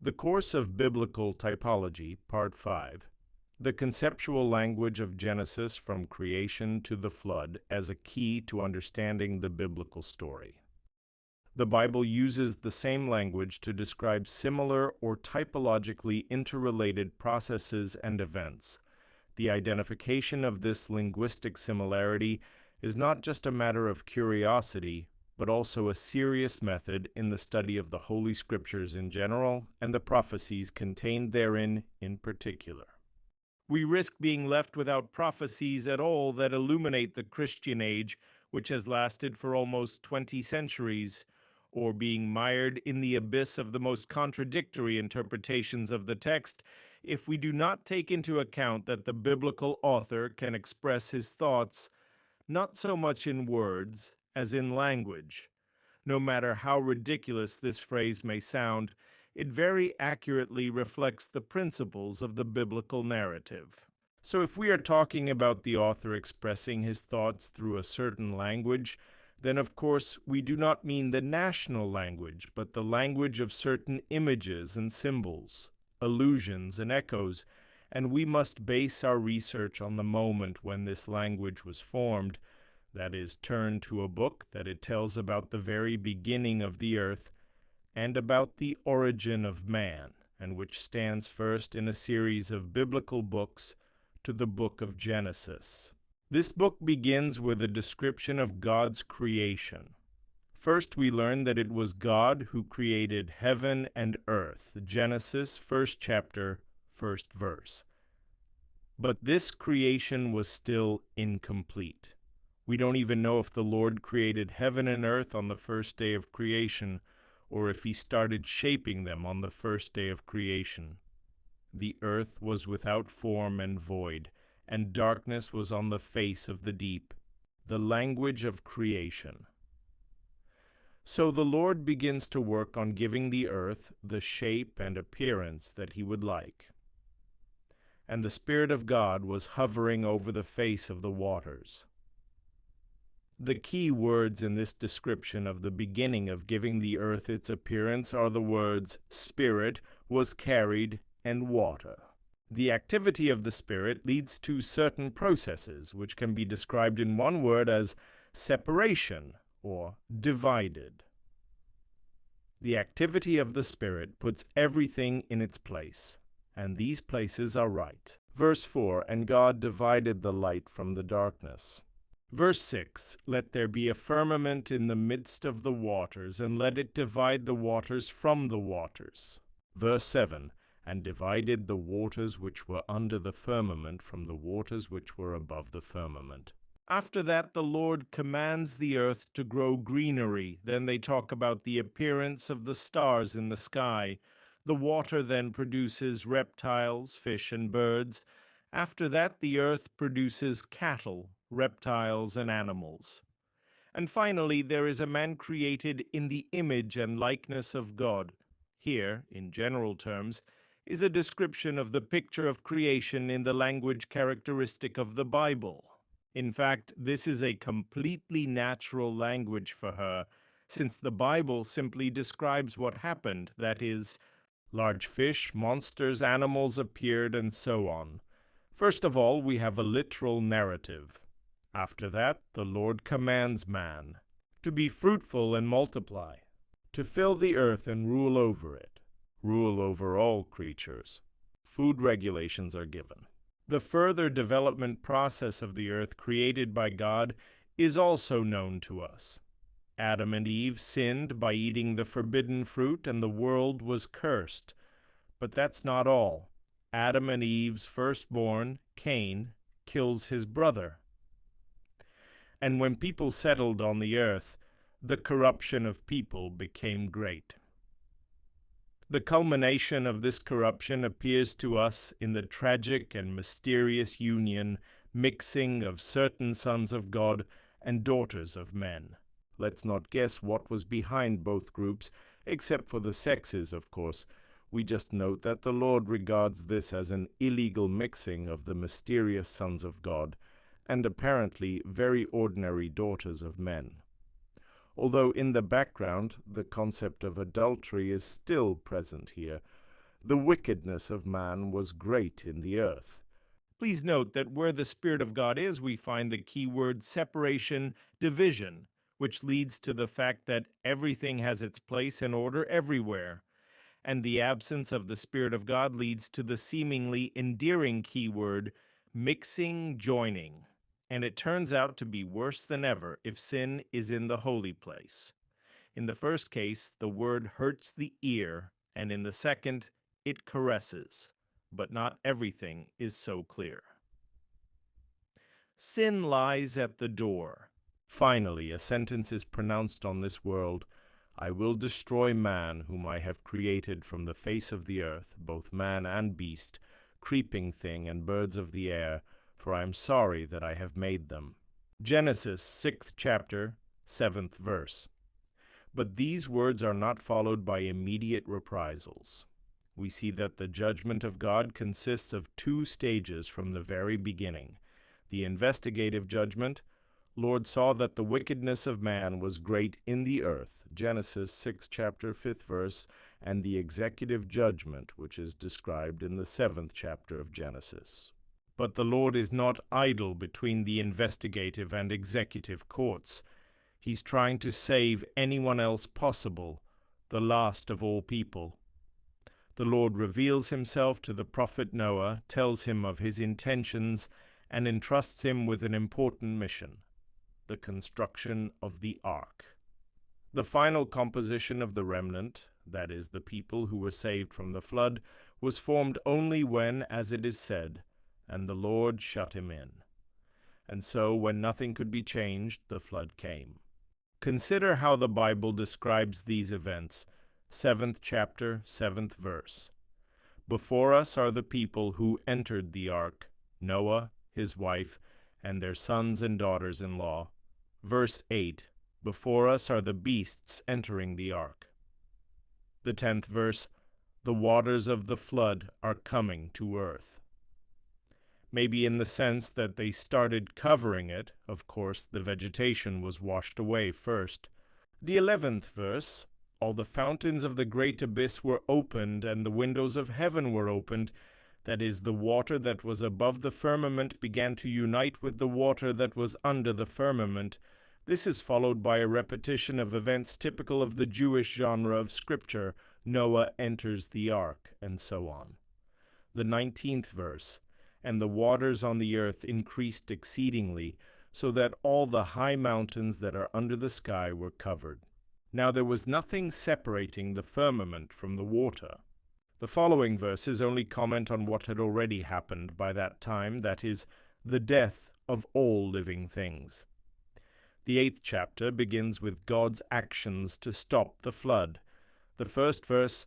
The Course of Biblical Typology, Part 5. The Conceptual Language of Genesis from Creation to the Flood as a Key to Understanding the Biblical Story. The Bible uses the same language to describe similar or typologically interrelated processes and events. The identification of this linguistic similarity is not just a matter of curiosity, but also a serious method in the study of the Holy Scriptures in general and the prophecies contained therein in particular. We risk being left without prophecies at all that illuminate the Christian age, which has lasted for almost 20 centuries, or being mired in the abyss of the most contradictory interpretations of the text if we do not take into account that the biblical author can express his thoughts not so much in words as in language. No matter how ridiculous this phrase may sound, it very accurately reflects the principles of the biblical narrative. So if we are talking about the author expressing his thoughts through a certain language, then of course we do not mean the national language, but the language of certain images and symbols, allusions and echoes, and we must base our research on the moment when this language was formed, that is, turn to a book that it tells about the very beginning of the earth and about the origin of man, and which stands first in a series of biblical books to the book of Genesis. This book begins with a description of God's creation. First, we learn that it was God who created heaven and earth, Genesis, 1st chapter, 1st verse. But this creation was still incomplete. We don't even know if the Lord created heaven and earth on the first day of creation, or if he started shaping them on the first day of creation. The earth was without form and void, and darkness was on the face of the deep, the language of creation. So the Lord begins to work on giving the earth the shape and appearance that he would like. And the Spirit of God was hovering over the face of the waters. The key words in this description of the beginning of giving the earth its appearance are the words Spirit, was carried, and water. The activity of the Spirit leads to certain processes which can be described in one word as separation or divided. The activity of the Spirit puts everything in its place, and these places are right. Verse 4, and God divided the light from the darkness. Verse 6, let there be a firmament in the midst of the waters, and let it divide the waters from the waters. Verse 7, and divided the waters which were under the firmament from the waters which were above the firmament. After that, the Lord commands the earth to grow greenery. Then they talk about the appearance of the stars in the sky. The water then produces reptiles, fish, and birds. After that, the earth produces cattle, reptiles, and animals. And finally, there is a man created in the image and likeness of God. Here, in general terms, is a description of the picture of creation in the language characteristic of the Bible. In fact, this is a completely natural language for her, since the Bible simply describes what happened, that is, large fish, monsters, animals appeared, and so on. First of all, we have a literal narrative. After that, the Lord commands man to be fruitful and multiply, to fill the earth and rule over it, rule over all creatures. Food regulations are given. The further development process of the earth created by God is also known to us. Adam and Eve sinned by eating the forbidden fruit, and the world was cursed. But that's not all. Adam and Eve's firstborn, Cain, kills his brother. And when people settled on the earth, the corruption of people became great. The culmination of this corruption appears to us in the tragic and mysterious union, mixing of certain sons of God and daughters of men. Let's not guess what was behind both groups, except for the sexes, of course. We just note that the Lord regards this as an illegal mixing of the mysterious sons of God and apparently very ordinary daughters of men. Although in the background the concept of adultery is still present here, The wickedness of man was great in the earth. Please note that where the Spirit of God is, we find the key word separation, division, which leads to the fact that everything has its place and order everywhere. And the absence of the Spirit of God leads to the seemingly endearing keyword, mixing, joining. And it turns out to be worse than ever if sin is in the holy place. In the first case, the word hurts the ear, and in the second, it caresses. But not everything is so clear. Sin lies at the door. Finally, a sentence is pronounced on this world, I will destroy man whom I have created from the face of the earth, both man and beast, creeping thing and birds of the air, for I am sorry that I have made them. Genesis, 6th chapter, 7th verse. But these words are not followed by immediate reprisals. We see that the judgment of God consists of two stages from the very beginning. The investigative judgment, Lord saw that the wickedness of man was great in the earth, Genesis 6 chapter 5th verse, and the executive judgment, which is described in the 7th chapter of Genesis. But the Lord is not idle between the investigative and executive courts. He's trying to save anyone else possible, the last of all people. The Lord reveals himself to the prophet Noah, tells him of his intentions, and entrusts him with an important mission, the construction of the ark. The final composition of the remnant, that is, the people who were saved from the flood, was formed only when, as it is said, and the Lord shut him in. And so, when nothing could be changed, the flood came. Consider how the Bible describes these events. 7th chapter, 7th verse. Before us are the people who entered the ark, Noah, his wife, and their sons and daughters-in-law. Verse 8. Before us are the beasts entering the ark. The 10th verse. The waters of the flood are coming to earth. Maybe in the sense that they started covering it. Of course, the vegetation was washed away first. The 11th verse. All the fountains of the great abyss were opened, and the windows of heaven were opened. That is, the water that was above the firmament began to unite with the water that was under the firmament. This is followed by a repetition of events typical of the Jewish genre of Scripture. Noah enters the ark, and so on. The 19th verse. And the waters on the earth increased exceedingly, so that all the high mountains that are under the sky were covered. Now there was nothing separating the firmament from the water. The following verses only comment on what had already happened by that time, that is, the death of all living things. The 8th chapter begins with God's actions to stop the flood. The first verse,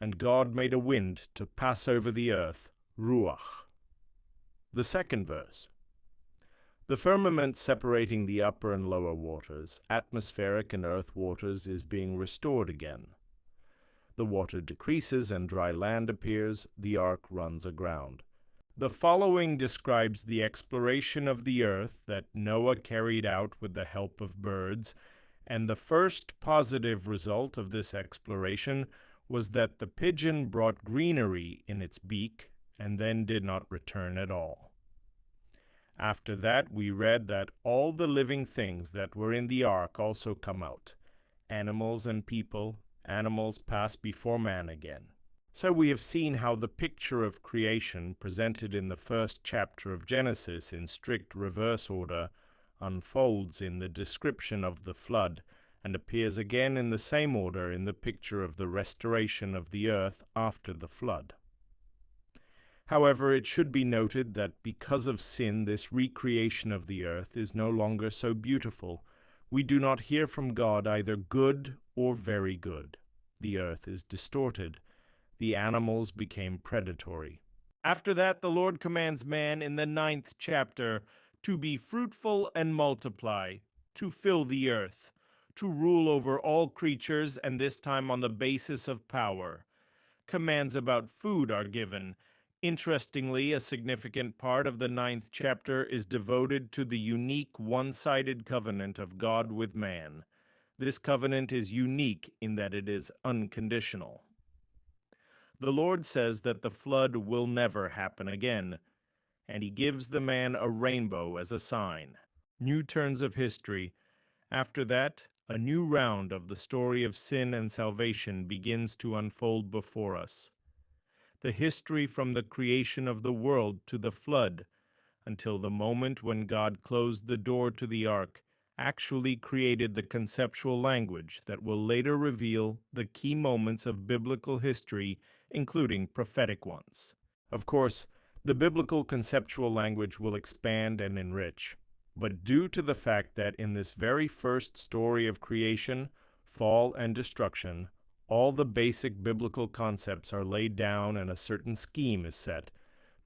and God made a wind to pass over the earth, ruach. The second verse, the firmament separating the upper and lower waters, atmospheric and earth waters, is being restored again. The water decreases and dry land appears, the ark runs aground. The following describes the exploration of the earth that Noah carried out with the help of birds, and the first positive result of this exploration was that the pigeon brought greenery in its beak and then did not return at all. After that, we read that all the living things that were in the ark also come out. Animals and people, animals pass before man again. So we have seen how the picture of creation presented in the first chapter of Genesis in strict reverse order unfolds in the description of the flood and appears again in the same order in the picture of the restoration of the earth after the flood. However, it should be noted that because of sin, this recreation of the earth is no longer so beautiful. We do not hear from God either good or very good. The earth is distorted. The animals became predatory. After that, the Lord commands man in the 9th chapter to be fruitful and multiply, to fill the earth, to rule over all creatures, and this time on the basis of power. Commands about food are given. Interestingly, a significant part of the 9th chapter is devoted to the unique one-sided covenant of God with man. This covenant is unique in that it is unconditional. The Lord says that the flood will never happen again, and he gives the man a rainbow as a sign. New turns of history. After that, a new round of the story of sin and salvation begins to unfold before us. The history from the creation of the world to the flood, until the moment when God closed the door to the ark, actually created the conceptual language that will later reveal the key moments of biblical history, including prophetic ones. Of course, the biblical conceptual language will expand and enrich, but due to the fact that in this very first story of creation, fall, and destruction, all the basic biblical concepts are laid down and a certain scheme is set,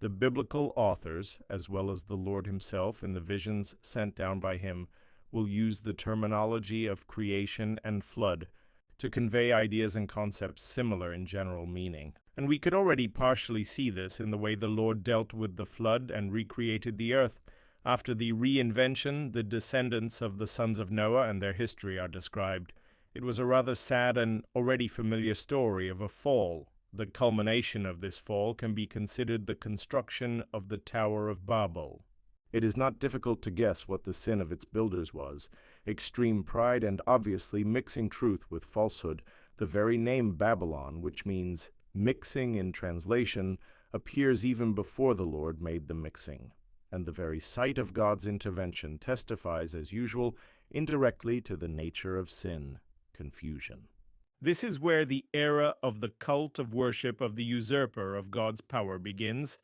the biblical authors, as well as the Lord himself in the visions sent down by him, will use the terminology of creation and flood to convey ideas and concepts similar in general meaning. And we could already partially see this in the way the Lord dealt with the flood and recreated the earth. After the reinvention, the descendants of the sons of Noah and their history are described. It was a rather sad and already familiar story of a fall. The culmination of this fall can be considered the construction of the Tower of Babel. It is not difficult to guess what the sin of its builders was: extreme pride and obviously mixing truth with falsehood. The very name Babylon, which means mixing in translation, appears even before the Lord made the mixing. And the very sight of God's intervention testifies, as usual, indirectly to the nature of sin: confusion. This is where the era of the cult of worship of the usurper of God's power begins.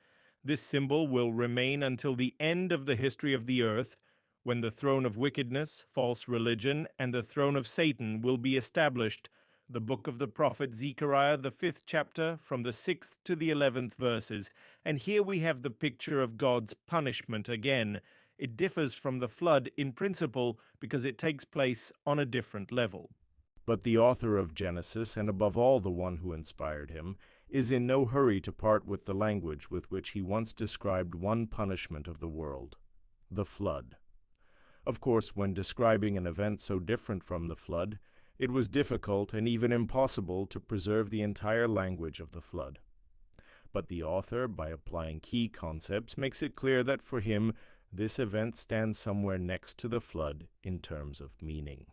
This symbol will remain until the end of the history of the earth, when the throne of wickedness, false religion, and the throne of Satan will be established. The book of the prophet Zechariah, the 5th chapter, from the 6th to the 11th verses. And here we have the picture of God's punishment again. It differs from the flood in principle because it takes place on a different level. But the author of Genesis, and above all the one who inspired him, is in no hurry to part with the language with which he once described one punishment of the world: the flood. Of course, when describing an event so different from the flood, it was difficult and even impossible to preserve the entire language of the flood. But the author, by applying key concepts, makes it clear that for him this event stands somewhere next to the flood in terms of meaning.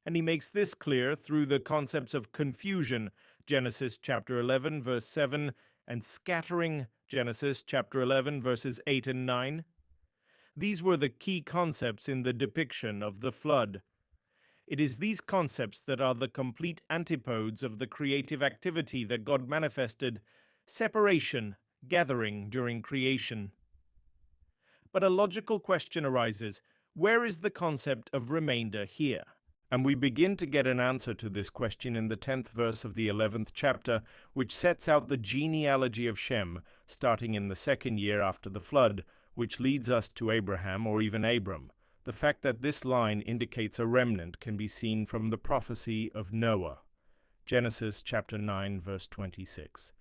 And he makes this clear through the concepts of confusion, Genesis chapter 11, verse 7, and scattering, Genesis chapter 11, verses 8 and 9. These were the key concepts in the depiction of the flood. It is these concepts that are the complete antipodes of the creative activity that God manifested: separation, gathering during creation. But a logical question arises: where is the concept of remainder here? And we begin to get an answer to this question in the 10th verse of the 11th chapter, which sets out the genealogy of Shem, starting in the 2nd year after the flood, which leads us to Abraham or even Abram. The fact that this line indicates a remnant can be seen from the prophecy of Noah. Genesis chapter 9, verse 26.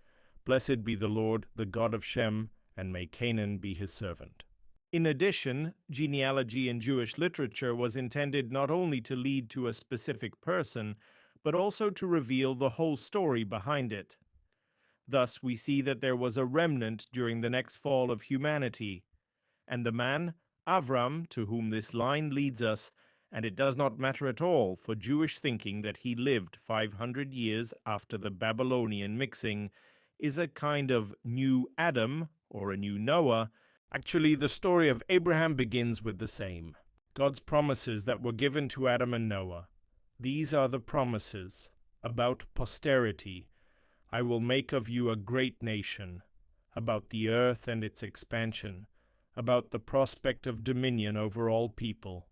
Blessed be the Lord, the God of Shem, and may Canaan be his servant. In addition, genealogy in Jewish literature was intended not only to lead to a specific person, but also to reveal the whole story behind it. Thus, we see that there was a remnant during the next fall of humanity, and the man, Avram, to whom this line leads us, and it does not matter at all for Jewish thinking that he lived 500 years after the Babylonian mixing, is a kind of new Adam, or a new Noah. Actually, the story of Abraham begins with the same. God's promises that were given to Adam and Noah. These are the promises about posterity. I will make of you a great nation, about the earth and its expansion, about the prospect of dominion over all people.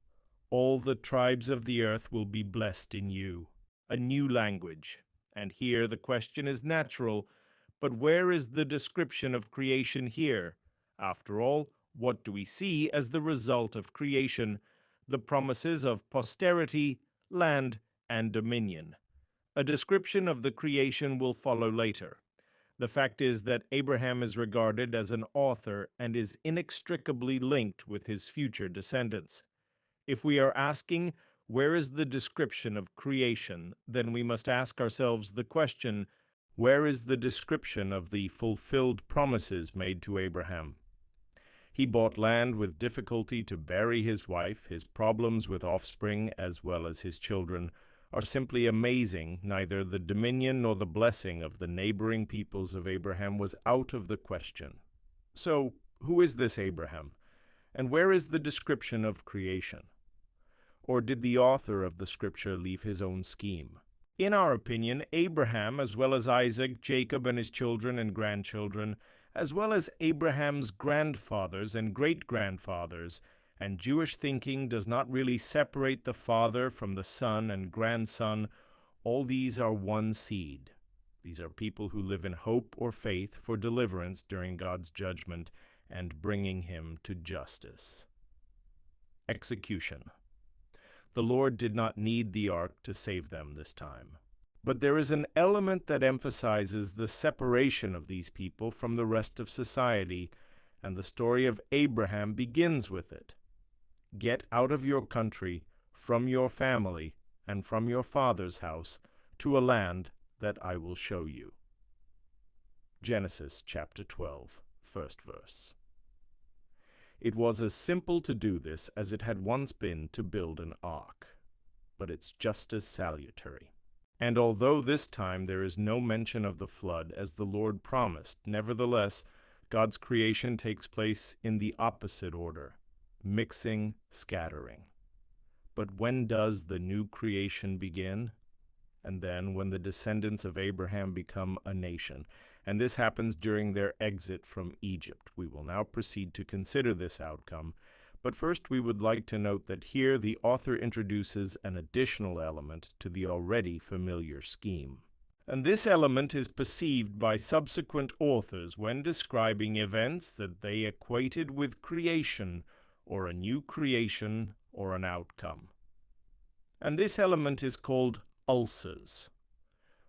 All the tribes of the earth will be blessed in you. A new language. And here the question is natural, but where is the description of creation here? After all, what do we see as the result of creation? The promises of posterity, land, and dominion. A description of the creation will follow later. The fact is that Abraham is regarded as an author and is inextricably linked with his future descendants. If we are asking, where is the description of creation, then we must ask ourselves the question, Where is the description of the fulfilled promises made to Abraham? He bought land with difficulty to bury his wife. His problems with offspring, as well as his children, are simply amazing. Neither the dominion nor the blessing of the neighboring peoples of Abraham was out of the question. So, who is this Abraham? And where is the description of creation? Or did the author of the scripture leave his own scheme? In our opinion, Abraham, as well as Isaac, Jacob and his children and grandchildren, as well as Abraham's grandfathers and great-grandfathers, and Jewish thinking does not really separate the father from the son and grandson. All these are one seed. These are people who live in hope or faith for deliverance during God's judgment and bringing him to justice. Execution. The Lord did not need the ark to save them this time. But there is an element that emphasizes the separation of these people from the rest of society, and the story of Abraham begins with it. Get out of your country, from your family, and from your father's house, to a land that I will show you. Genesis chapter 12, first verse. It was as simple to do this as it had once been to build an ark, but it's just as salutary. And although this time there is no mention of the flood as the Lord promised, nevertheless, God's creation takes place in the opposite order, mixing, scattering. But when does the new creation begin? And then when the descendants of Abraham become a nation. And this happens during their exit from Egypt. We will now proceed to consider this outcome. But first we would like to note that here the author introduces an additional element to the already familiar scheme. And this element is perceived by subsequent authors when describing events that they equated with creation, or a new creation, or an outcome. And this element is called ulcers.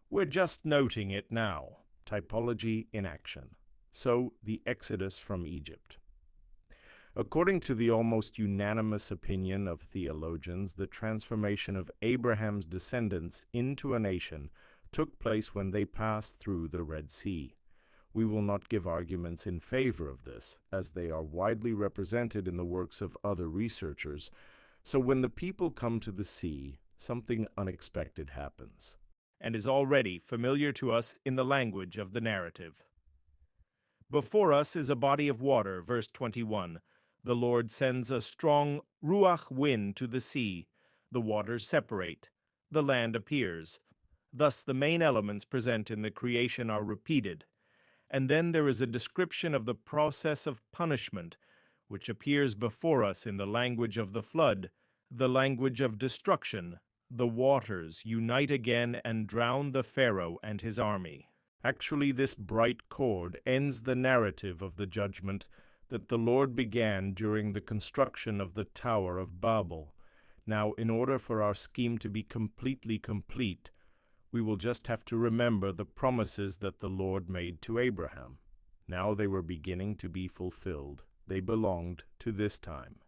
We're just noting it now. Typology in action. So, the exodus from Egypt. According to the almost unanimous opinion of theologians, the transformation of Abraham's descendants into a nation took place when they passed through the Red Sea. We will not give arguments in favor of this, as they are widely represented in the works of other researchers. So when the people come to the sea, something unexpected happens, and is already familiar to us in the language of the narrative. Before us is a body of water, verse 21. The Lord sends a strong ruach wind to the sea. The waters separate. The land appears. Thus the main elements present in the creation are repeated. And then there is a description of the process of punishment, which appears before us in the language of the flood, the language of destruction. The waters unite again and drown the Pharaoh and his army. Actually, this bright chord ends the narrative of the judgment that the Lord began during the construction of the Tower of Babel. Now, in order for our scheme to be completely complete, we will just have to remember the promises that the Lord made to Abraham. Now they were beginning to be fulfilled. They belonged to this time.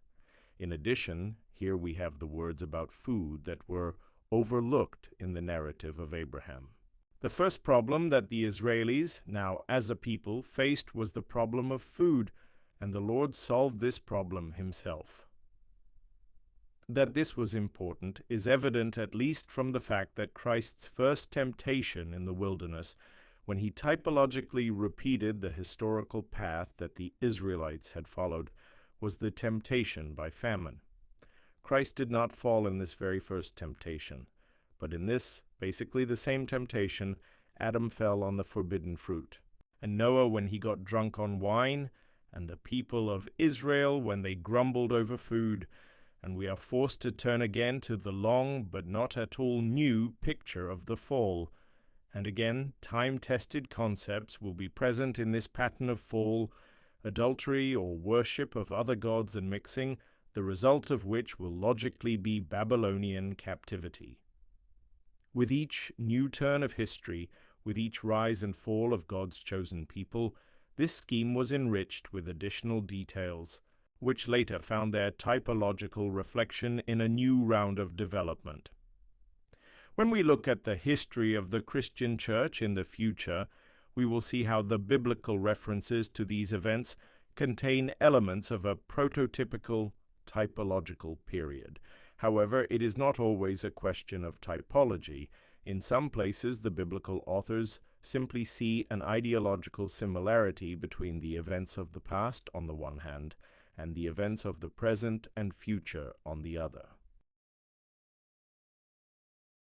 In addition, here we have the words about food that were overlooked in the narrative of Abraham. The first problem that the Israelis, now as a people, faced was the problem of food, and the Lord solved this problem himself. That this was important is evident at least from the fact that Christ's first temptation in the wilderness, when he typologically repeated the historical path that the Israelites had followed, was the temptation by famine. Christ did not fall in this very first temptation, but in this, basically the same temptation, Adam fell on the forbidden fruit, and Noah when he got drunk on wine, and the people of Israel when they grumbled over food, and we are forced to turn again to the long but not at all new picture of the fall. And again, time-tested concepts will be present in this pattern of fall, adultery or worship of other gods and mixing, the result of which will logically be Babylonian captivity. With each new turn of history, with each rise and fall of God's chosen people, this scheme was enriched with additional details, which later found their typological reflection in a new round of development. When we look at the history of the Christian Church in the future, we will see how the biblical references to these events contain elements of a prototypical typological period. However, it is not always a question of typology. In some places, the biblical authors simply see an ideological similarity between the events of the past on the one hand and the events of the present and future on the other.